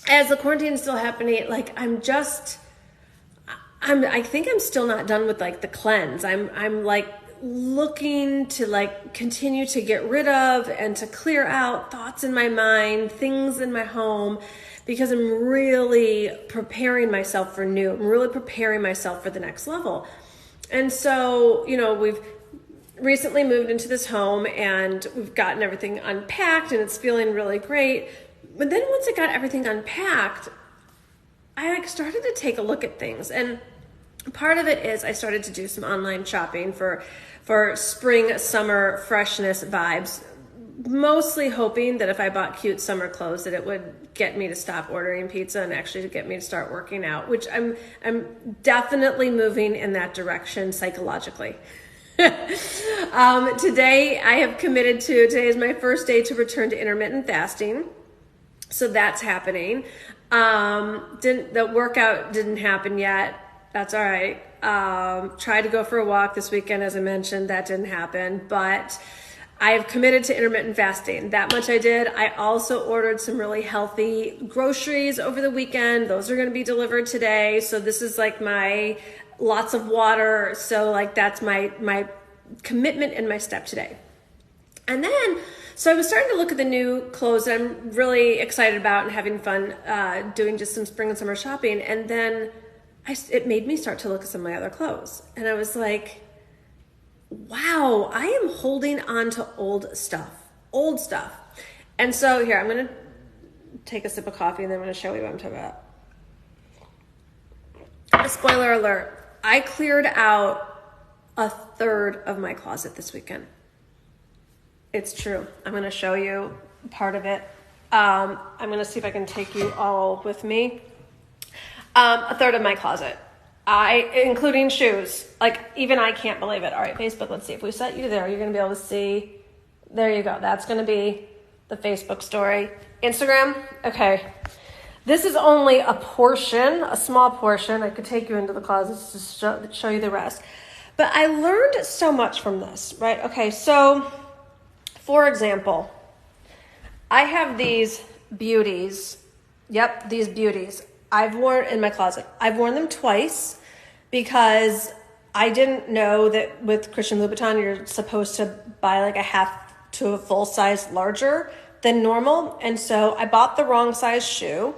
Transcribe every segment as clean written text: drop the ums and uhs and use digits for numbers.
as the quarantine is still happening, like I think I'm still not done with like the cleanse. I'm like looking to like continue to get rid of and to clear out thoughts in my mind, things in my home, because I'm really preparing myself for new. I'm really preparing myself for the next level. And so, we've recently moved into this home and we've gotten everything unpacked and it's feeling really great. But then once I got everything unpacked, I like started to take a look at things. And part of it is I started to do some online shopping for spring, summer freshness vibes, mostly hoping that if I bought cute summer clothes that it would get me to stop ordering pizza and actually to get me to start working out, which I'm definitely moving in that direction psychologically. Today I have committed to, today is my first day to return to intermittent fasting. So that's happening. The workout didn't happen yet. That's all right. Tried to go for a walk this weekend, as I mentioned. That didn't happen, but I have committed to intermittent fasting. That much I did. I also ordered some really healthy groceries over the weekend. Those are going to be delivered today. So this is like my lots of water. So like that's my commitment and my step today. And then, so I was starting to look at the new clothes that I'm really excited about and having fun doing just some spring and summer shopping. And then it made me start to look at some of my other clothes. And I was like, wow, I am holding on to old stuff. And so here, I'm going to take a sip of coffee and then I'm going to show you what I'm talking about. Spoiler alert, I cleared out a third of my closet this weekend. It's true. I'm going to show you part of it. I'm going to see if I can take you all with me. A third of my closet, including shoes. Like even I can't believe it. All right, Facebook, let's see. If we set you there, you're going to be able to see. There you go. That's going to be the Facebook story. Instagram. Okay. This is only a portion, a small portion. I could take you into the closets to show you the rest. But I learned so much from this, right? Okay, so for example, I have these beauties. Yep, these beauties. I've worn in my closet. I've worn them twice because I didn't know that with Christian Louboutin, you're supposed to buy like a half to a full size larger than normal. And so I bought the wrong size shoe,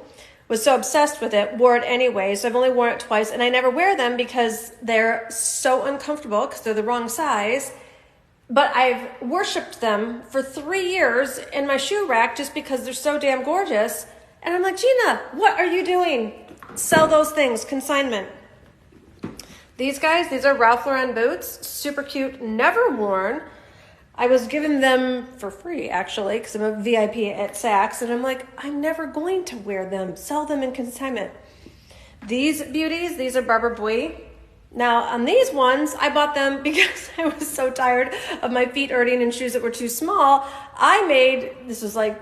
was so obsessed with it, wore it anyway. So I've only worn it twice and I never wear them because they're so uncomfortable because they're the wrong size. But I've worshiped them for 3 years in my shoe rack just because they're so damn gorgeous. And I'm like, Gina, what are you doing? Sell those things, consignment. These guys, these are Ralph Lauren boots, super cute, never worn. I was given them for free, actually, because I'm a VIP at Saks, and I'm like, I'm never going to wear them. Sell them in consignment. These beauties, these are Barbara Bui. Now, on these ones, I bought them because I was so tired of my feet hurting in shoes that were too small. This was like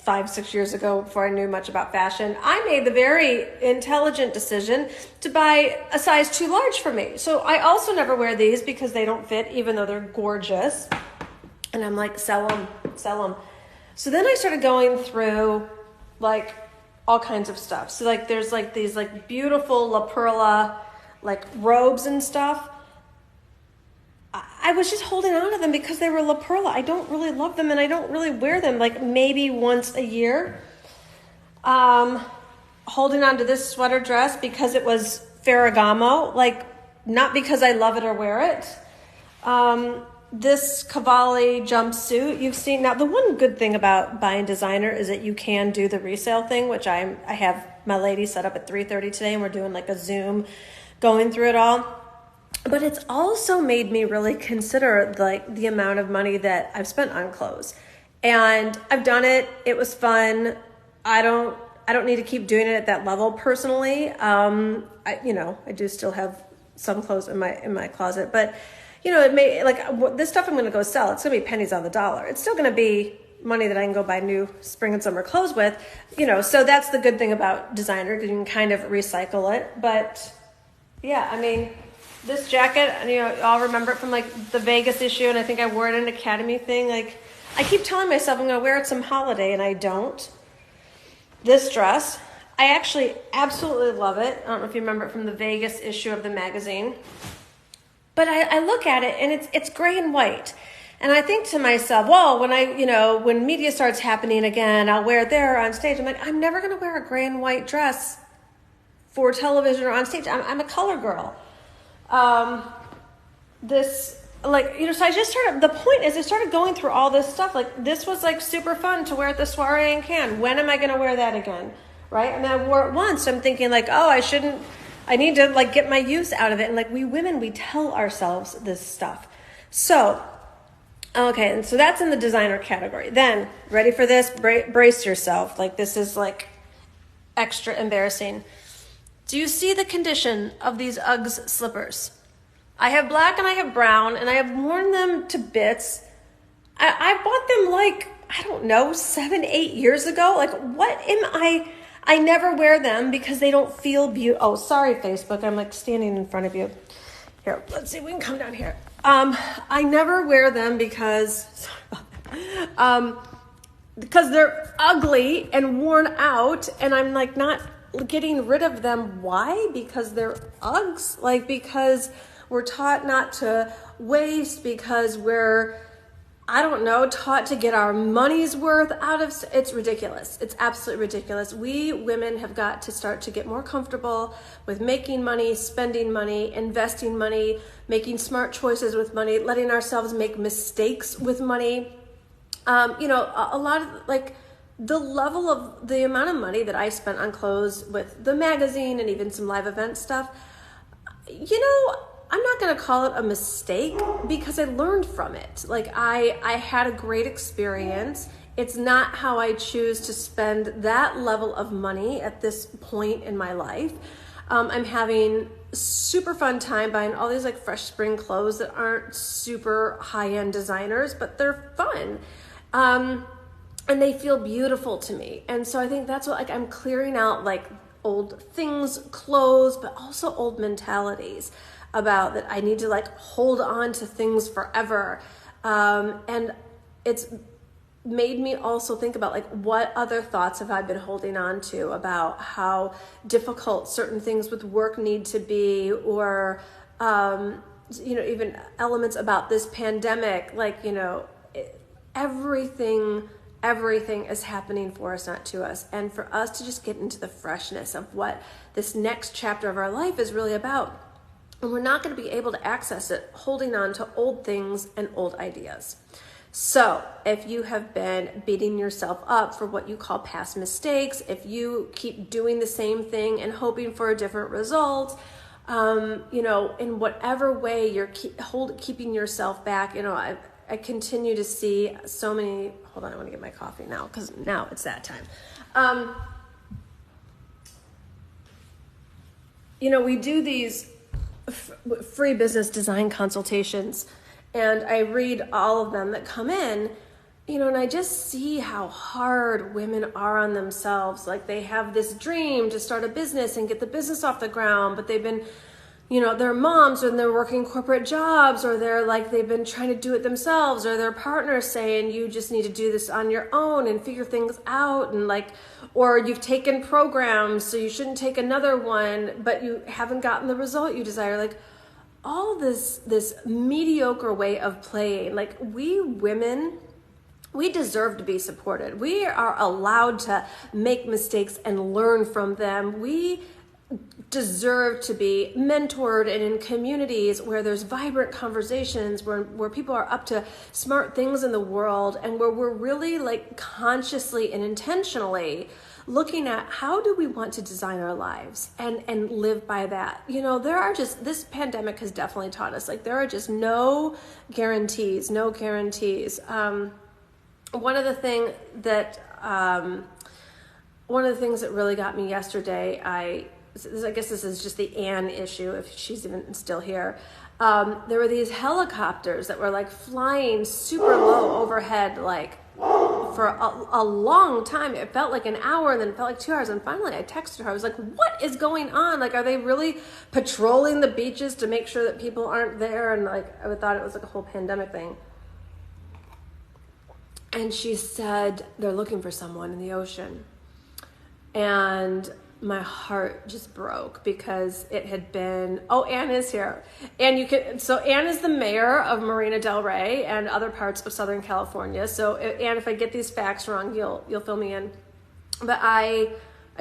5-6 years ago before I knew much about fashion, I made the very intelligent decision to buy a size too large for me. So I also never wear these because they don't fit, even though they're gorgeous. And I'm like, sell them. So then I started going through like all kinds of stuff. So like there's like these like beautiful La Perla like robes and stuff. I was just holding on to them because they were La Perla. I don't really love them and I don't really wear them like maybe once a year. Holding on to this sweater dress because it was Ferragamo, like not because I love it or wear it. This Cavalli jumpsuit you've seen. Now the one good thing about buying designer is that you can do the resale thing, which I have my lady set up at 3:30 today and we're doing like a Zoom going through it all. But it's also made me really consider like the amount of money that I've spent on clothes. And I've done it. It was fun. I don't need to keep doing it at that level personally. I do still have some clothes in my closet, but it may like this stuff I'm going to go sell. It's going to be pennies on the dollar. It's still going to be money that I can go buy new spring and summer clothes with, so that's the good thing about designer. You can kind of recycle it. But yeah, I mean, this jacket, I'll remember it from like the Vegas issue, and I think I wore it in an Academy thing. Like, I keep telling myself I'm going to wear it some holiday, and I don't. This dress, I actually absolutely love it. I don't know if you remember it from the Vegas issue of the magazine. But I look at it and it's gray and white. And I think to myself, well, when media starts happening again, I'll wear it there on stage. I'm like, I'm never going to wear a gray and white dress for television or on stage. I'm a color girl. So I just started, the point is I started going through all this stuff. Like, this was like super fun to wear at the soiree in Cannes. When am I going to wear that again? Right? I mean, I wore it once. I'm thinking like, I need to like get my use out of it. And like, we women, we tell ourselves this stuff. So, okay. And so that's in the designer category. Then, ready for this? Brace yourself. Like, this is like extra embarrassing. Do you see the condition of these Uggs slippers? I have black and I have brown, and I have worn them to bits. I bought them like, I don't know, 7-8 years ago. Like, what am I never wear them because they don't feel beautiful. Oh, sorry, Facebook. I'm like standing in front of you. Here, let's see if we can come down here. I never wear them because they're ugly and worn out, and I'm like not getting rid of them. Why? Because they're Uggs. Like, because we're taught not to waste, because we're, I don't know, taught to get our money's worth out of, it's ridiculous. It's absolutely ridiculous. We women have got to start to get more comfortable with making money, spending money, investing money, making smart choices with money, letting ourselves make mistakes with money. A lot of like the level of the amount of money that I spent on clothes with the magazine and even some live event stuff, I'm not going to call it a mistake because I learned from it. Like, I had a great experience. It's not how I choose to spend that level of money at this point in my life. I'm having super fun time buying all these like fresh spring clothes that aren't super high-end designers, but they're fun. And they feel beautiful to me. And so I think that's what, like, I'm clearing out like old things, clothes, but also old mentalities about that I need to like hold on to things forever. And it's made me also think about like what other thoughts have I been holding on to about how difficult certain things with work need to be, or even elements about this pandemic, like everything is happening for us, not to us. And for us to just get into the freshness of what this next chapter of our life is really about. And we're not going to be able to access it holding on to old things and old ideas. So if you have been beating yourself up for what you call past mistakes, if you keep doing the same thing and hoping for a different result, in whatever way you're keeping yourself back, I continue to see so many, hold on, I want to get my coffee now because now it's that time. We do these free business design consultations, and I read all of them that come in, and I just see how hard women are on themselves. Like, they have this dream to start a business and get the business off the ground, but they've been, they're moms and they're working corporate jobs, or they've been trying to do it themselves, or their partner's saying you just need to do this on your own and figure things out, and or you've taken programs, so you shouldn't take another one, but you haven't gotten the result you desire. Like, all this mediocre way of playing. Like, we women, we deserve to be supported. We are allowed to make mistakes and learn from them. We deserve to be mentored and in communities where there's vibrant conversations, where people are up to smart things in the world, and where we're really like consciously and intentionally looking at how do we want to design our lives and live by that. This pandemic has definitely taught us, like, there are just no guarantees. One of the things that really got me yesterday, I guess this is just the Anne issue, if she's even still here. There were these helicopters that were like flying super low overhead, like for a long time. It felt like an hour, and then it felt like 2 hours. And finally I texted her. I was like, what is going on? Like, are they really patrolling the beaches to make sure that people aren't there? And like, I thought it was like a whole pandemic thing. And she said, they're looking for someone in the ocean. And my heart just broke because it had been, oh, Anne is here. And so Anne is the mayor of Marina Del Rey and other parts of Southern California. So Anne, if I get these facts wrong, you'll fill me in. But I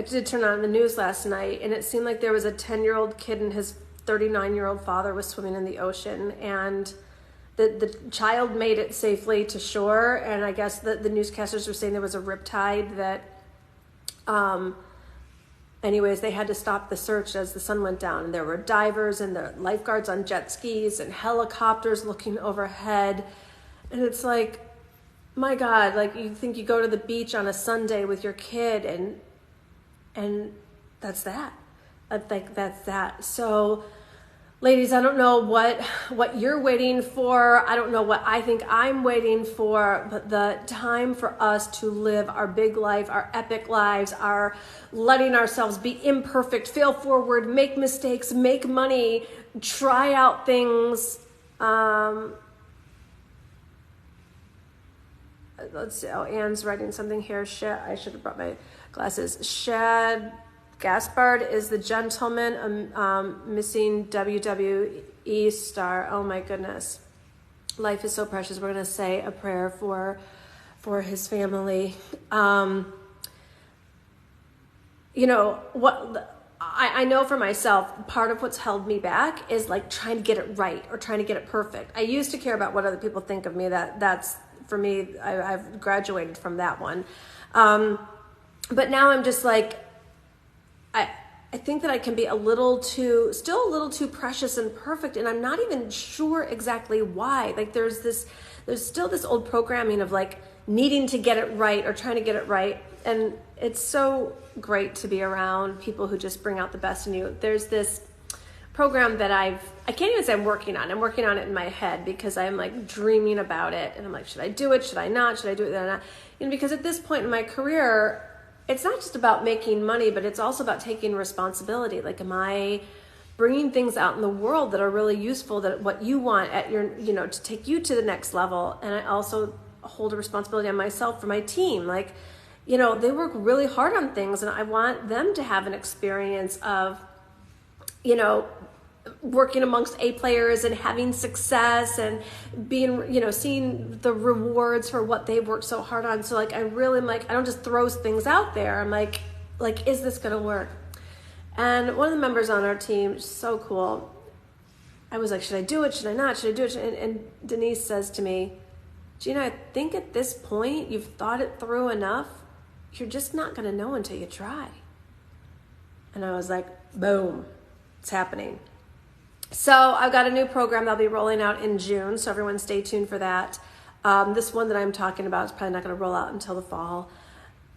did turn on the news last night, and it seemed like there was a 10-year-old kid and his 39-year-old father was swimming in the ocean, and the child made it safely to shore. And I guess the newscasters were saying there was a riptide that, anyways, they had to stop the search as the sun went down, and there were divers and the lifeguards on jet skis and helicopters looking overhead. And it's like, my God, like you think you go to the beach on a Sunday with your kid and that's that. I think that's that. So ladies, I don't know what you're waiting for. I don't know what I think I'm waiting for, but the time for us to live our big life, our epic lives, our letting ourselves be imperfect, fail forward, make mistakes, make money, try out things. Let's see. Oh, Anne's writing something here. I should have brought my glasses. Shad Gaspard is the gentleman missing WWE star. Oh my goodness. Life is so precious. We're going to say a prayer for his family. You know, what I know for myself, part of what's held me back is like trying to get it right or trying to get it perfect. I used to care about what other people think of me. That's for me, I've graduated from that one. But now I'm just like, I think that I can be still a little too precious and perfect, and I'm not even sure exactly why. Like there's still this old programming of like needing to get it right or trying to get it right. And it's so great to be around people who just bring out the best in you. There's this program that I can't even say I'm working on. I'm working on it in my head because I'm like dreaming about it. And I'm like, should I do it? Should I not? Should I do it? Should I not? Because at this point in my career, it's not just about making money, but it's also about taking responsibility. Like, am I bringing things out in the world that are really useful, that what you want at your, to take you to the next level? And I also hold a responsibility on myself for my team. Like, they work really hard on things, and I want them to have an experience of, working amongst A players and having success and being, seeing the rewards for what they've worked so hard on. So like, I really am like, I don't just throw things out there. I'm like, is this going to work? And one of the members on our team, so cool. I was like, should I do it? Should I not? Should I do it? And Denise says to me, Gina, I think at this point you've thought it through enough. You're just not going to know until you try. And I was like, boom, it's happening. So I've got a new program that'll be rolling out in June, so everyone stay tuned for that. This one that I'm talking about is probably not going to roll out until the fall.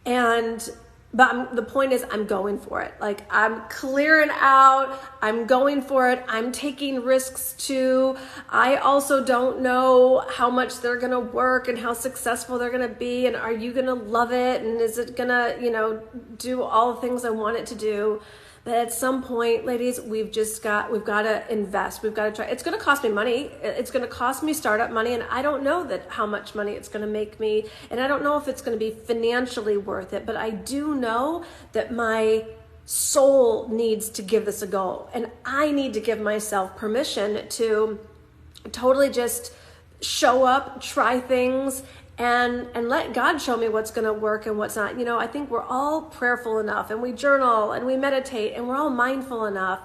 But the point is, I'm going for it. Like, I'm clearing out, I'm going for it, I'm taking risks too. I also don't know how much they're going to work and how successful they're going to be, and are you going to love it, and is it going to, do all the things I want it to do. But at some point, ladies, we've got to invest. We've got to try. It's going to cost me money. It's going to cost me startup money. And I don't know how much money it's going to make me. And I don't know if it's going to be financially worth it. But I do know that my soul needs to give this a go. And I need to give myself permission to totally just show up, try things, and let God show me what's going to work and what's not. I think we're all prayerful enough, and we journal and we meditate, and we're all mindful enough.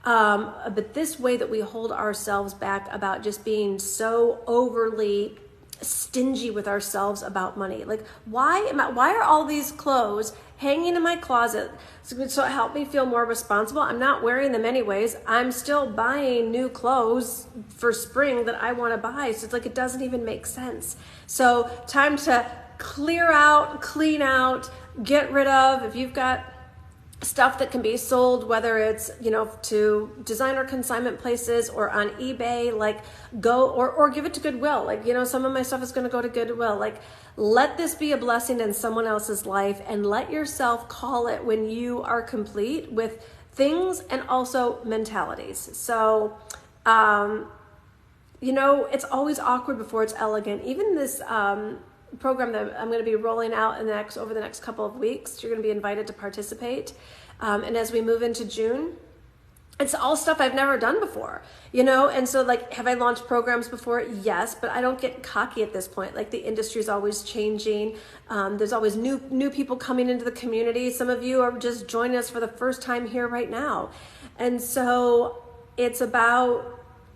But this way that we hold ourselves back about just being so overly stingy with ourselves about money. Like, why are all these clothes hanging in my closet so it help me feel more responsible? I'm not wearing them anyways. I'm still buying new clothes for spring that I want to buy. So it's like, it doesn't even make sense. So time to clear out, clean out, get rid of. If you've got stuff that can be sold, whether it's, to designer consignment places or on eBay, like go or give it to Goodwill. Like, some of my stuff is going to go to Goodwill. Like, let this be a blessing in someone else's life, and let yourself call it when you are complete with things and also mentalities. So, it's always awkward before it's elegant. Even this, program that I'm going to be rolling out over the next couple of weeks. You're going to be invited to participate. And as we move into June, it's all stuff I've never done before, And so like, have I launched programs before? Yes, but I don't get cocky at this point. Like the industry is always changing. There's always new people coming into the community. Some of you are just joining us for the first time here right now. And so it's about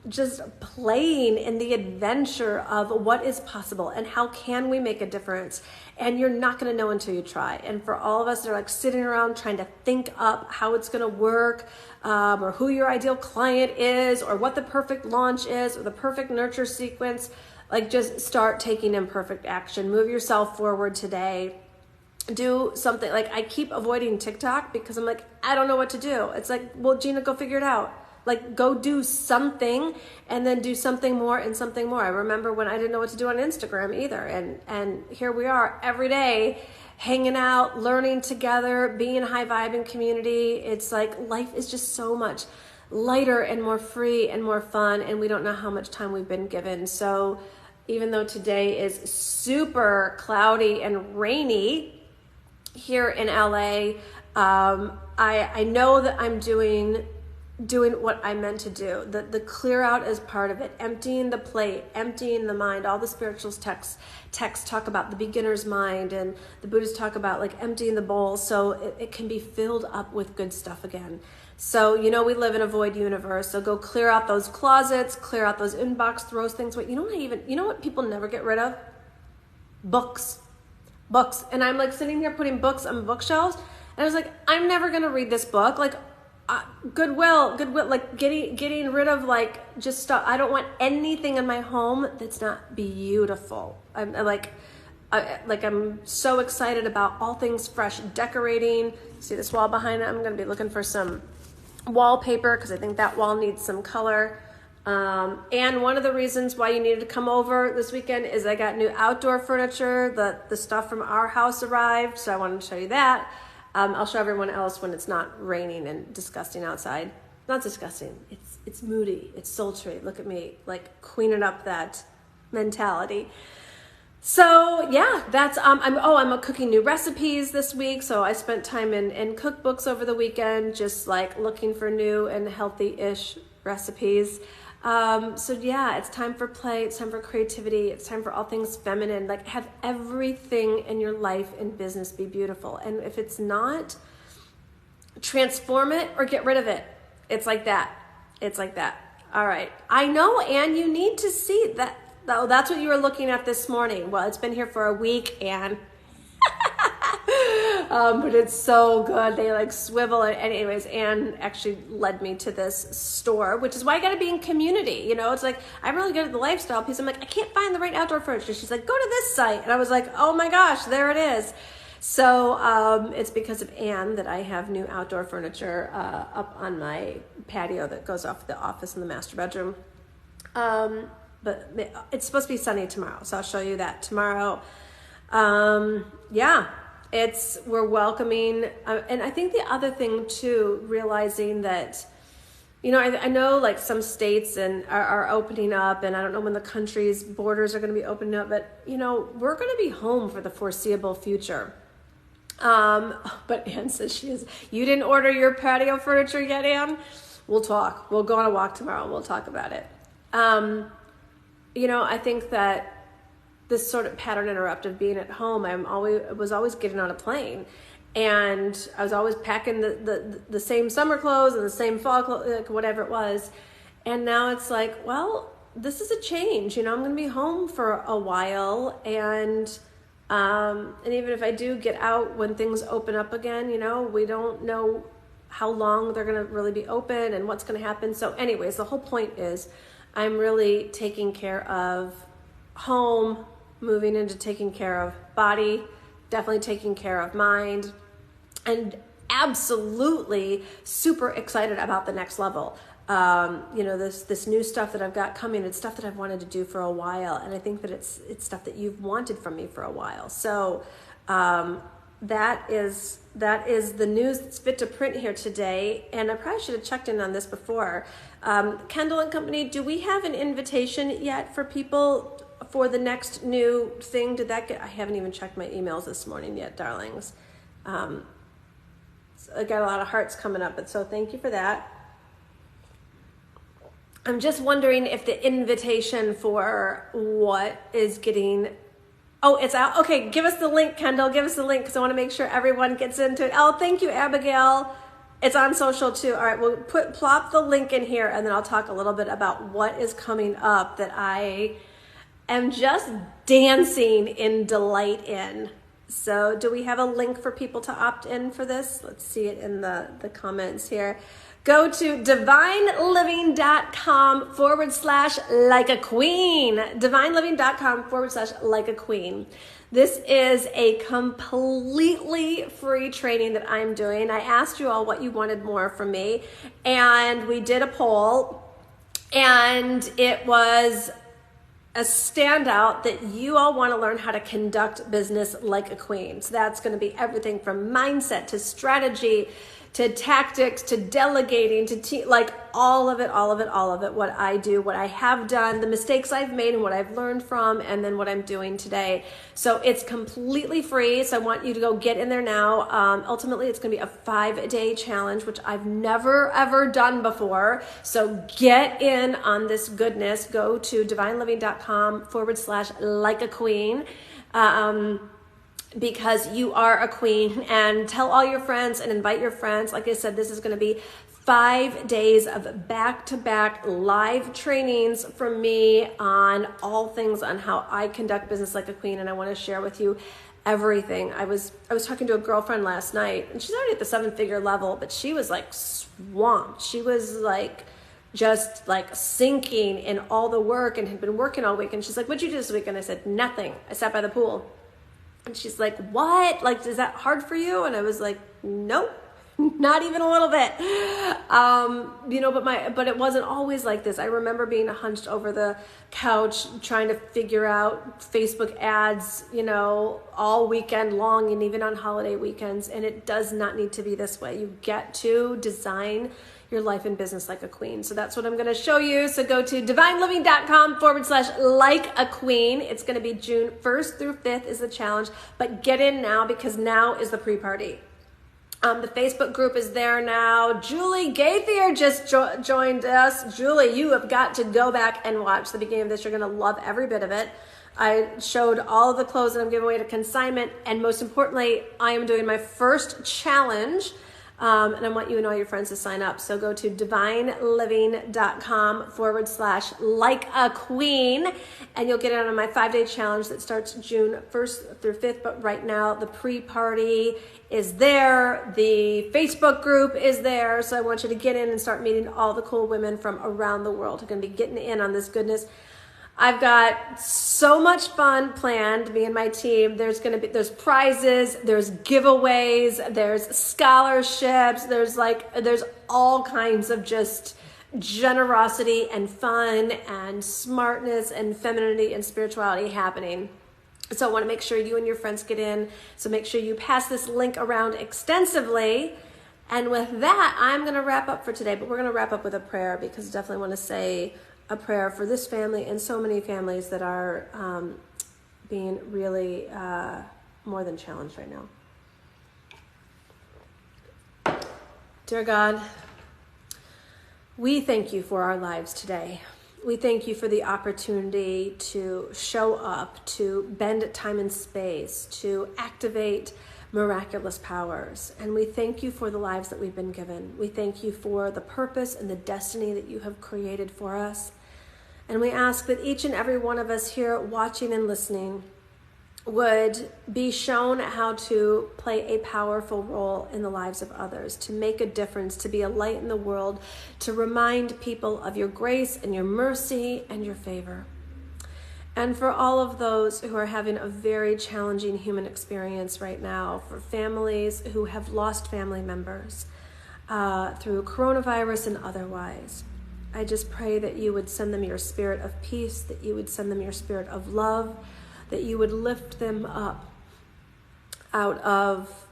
just playing in the adventure of what is possible and how can we make a difference. And you're not going to know until you try. And for all of us that are like sitting around trying to think up how it's going to work, or who your ideal client is, or what the perfect launch is, or the perfect nurture sequence, like just start taking imperfect action. Move yourself forward today. Do something. Like I keep avoiding TikTok because I'm like, I don't know what to do. It's like, well, Gina, go figure it out. Like go do something and then do something more and something more. I remember when I didn't know what to do on Instagram either. And here we are every day hanging out, learning together, being a high vibing community. It's like life is just so much lighter and more free and more fun. And we don't know how much time we've been given. So even though today is super cloudy and rainy here in LA, I know that I'm doing what I meant to do. The clear out is part of it. Emptying the plate, emptying the mind. All the spirituals texts talk about the beginner's mind, and the Buddhists talk about like emptying the bowl so it can be filled up with good stuff again. So, we live in a void universe. So go clear out those closets, clear out those inbox, throw things away. You know what people never get rid of? Books. And I'm like sitting here putting books on bookshelves, and I was like, I'm never going to read this book. Like, Goodwill, like getting rid of like just stuff. I don't want anything in my home that's not beautiful. I'm so excited about all things fresh decorating. See this wall behind it? I'm going to be looking for some wallpaper because I think that wall needs some color. And one of the reasons why you needed to come over this weekend is I got new outdoor furniture. The stuff from our house arrived, so I wanted to show you that. I'll show everyone else when it's not raining and disgusting outside. Not disgusting. It's moody. It's sultry. Look at me, like queening up that mentality. So yeah, that's I'm cooking new recipes this week. So I spent time in cookbooks over the weekend, just like looking for new and healthy-ish recipes. So yeah, it's time for play. It's time for creativity. It's time for all things feminine. Like have everything in your life and business be beautiful. And if it's not, transform it or get rid of it. It's like that. All right. I know, Anne, you need to see that. Oh, that's what you were looking at this morning. Well, it's been here for a week, Anne. But it's so good. They like swivel it. And anyways, Anne actually led me to this store, which is why I got to be in community. It's like, I'm really good at the lifestyle piece. I'm like, I can't find the right outdoor furniture. She's like, go to this site. And I was like, oh my gosh, there it is. So it's because of Anne that I have new outdoor furniture up on my patio that goes off the office in the master bedroom. But it's supposed to be sunny tomorrow. So I'll show you that tomorrow. Yeah. We're welcoming, and I think the other thing too, realizing that, I know like some states are opening up, and I don't know when the country's borders are going to be opening up, but we're going to be home for the foreseeable future. But Anne says you didn't order your patio furniture yet, Anne? We'll talk. We'll go on a walk tomorrow and we'll talk about it. I think that this sort of pattern interrupt of being at home, I was always getting on a plane, and I was always packing the same summer clothes and the same fall clothes, like whatever it was. And now it's like, well, this is a change. I'm going to be home for a while, and even if I do get out when things open up again, we don't know how long they're going to really be open and what's going to happen. So anyways, the whole point is I'm really taking care of home, moving into taking care of body, definitely taking care of mind, and absolutely super excited about the next level. This new stuff that I've got coming, it's stuff that I've wanted to do for a while, and I think that it's stuff that you've wanted from me for a while. So that is the news that's fit to print here today, and I probably should have checked in on this before. Kendall and Company, do we have an invitation yet for people for the next new thing. Did that get, I haven't even checked my emails this morning yet, darlings. So I got a lot of hearts coming up, but so thank you for that. I'm just wondering if the invitation for what is getting, oh, it's out. Okay, give us the link, Kendall. Give us the link because I want to make sure everyone gets into it. Oh, thank you, Abigail. It's on social too. All right, we'll plop the link in here, and then I'll talk a little bit about what is coming up that I am just dancing in delight in. So do we have a link for people to opt in for this? Let's see it in the comments here. Go to divineliving.com/like-a-queen. divineliving.com/like-a-queen. This is a completely free training that I'm doing. I asked you all what you wanted more from me, and we did a poll, and it was a standout that you all want to learn how to conduct business like a queen. So that's going to be everything from mindset to strategy to tactics, to delegating, to like all of it, what I do, what I have done, the mistakes I've made and what I've learned from, and then what I'm doing today. So it's completely free. So I want you to go get in there now. Ultimately, it's going to be a 5-day challenge, which I've never, ever done before. So get in on this goodness. Go to divineliving.com/like-a-queen. Because you are a queen, and tell all your friends and invite your friends. Like I said, this is going to be 5 days of back-to-back live trainings from me on all things on how I conduct business like a queen, and I want to share with you everything. I was talking to a girlfriend last night, and she's already at the 7-figure level, but she was like swamped. She was like just like sinking in all the work and had been working all week, and she's like, "What'd you do this week?" And I said, "Nothing. I sat by the pool." And she's like, "What? Like, is that hard for you?" And I was like, "Nope, not even a little bit." But it wasn't always like this. I remember being hunched over the couch trying to figure out Facebook ads, all weekend long and even on holiday weekends. And it does not need to be this way. You get to design your life and business like a queen. So that's what I'm going to show you. So go to divineliving.com/like-a-queen. It's going to be June 1st through 5th is the challenge, but get in now because now is the pre-party. The Facebook group is there now. Julie Gaither just joined us. Julie, you have got to go back and watch the beginning of this. You're going to love every bit of it. I showed all of the clothes that I'm giving away to consignment, and most importantly, I am doing my first challenge. And I want you and all your friends to sign up. So go to divineliving.com/like-a-queen, and you'll get in on my 5-day challenge that starts June 1st through 5th. But right now, the pre-party is there. The Facebook group is there. So I want you to get in and start meeting all the cool women from around the world who are going to be getting in on this goodness. I've got so much fun planned, me and my team. There's prizes, there's giveaways, there's scholarships, there's all kinds of just generosity and fun and smartness and femininity and spirituality happening. So I want to make sure you and your friends get in. So make sure you pass this link around extensively. And with that, I'm going to wrap up for today, but we're going to wrap up with a prayer because I definitely want to say a prayer for this family and so many families that are being really more than challenged right now. Dear God, we thank you for our lives today. We thank you for the opportunity to show up, to bend time and space, to activate miraculous powers. And we thank you for the lives that we've been given. We thank you for the purpose and the destiny that you have created for us. And we ask that each and every one of us here watching and listening would be shown how to play a powerful role in the lives of others, to make a difference, to be a light in the world, to remind people of your grace and your mercy and your favor. And for all of those who are having a very challenging human experience right now, for families who have lost family members through coronavirus and otherwise, I just pray that you would send them your spirit of peace, that you would send them your spirit of love, that you would lift them up out of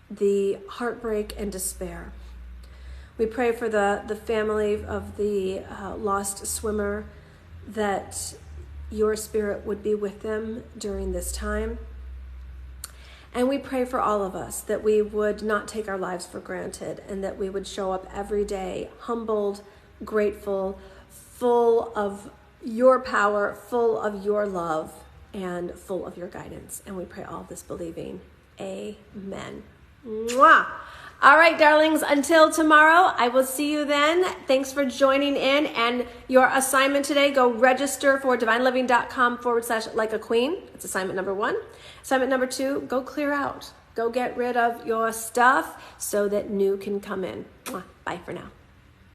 the heartbreak and despair. We pray for the family of the lost swimmer, that your spirit would be with them during this time. And we pray for all of us that we would not take our lives for granted and that we would show up every day humbled, grateful, full of your power, full of your love, and full of your guidance. And we pray all this believing. Amen. Mwah! All right, darlings, until tomorrow, I will see you then. Thanks for joining in. And your assignment today, go register for divineliving.com/like-a-queen. That's assignment number 1. Assignment number 2, go clear out. Go get rid of your stuff so that new can come in. Mwah. Bye for now.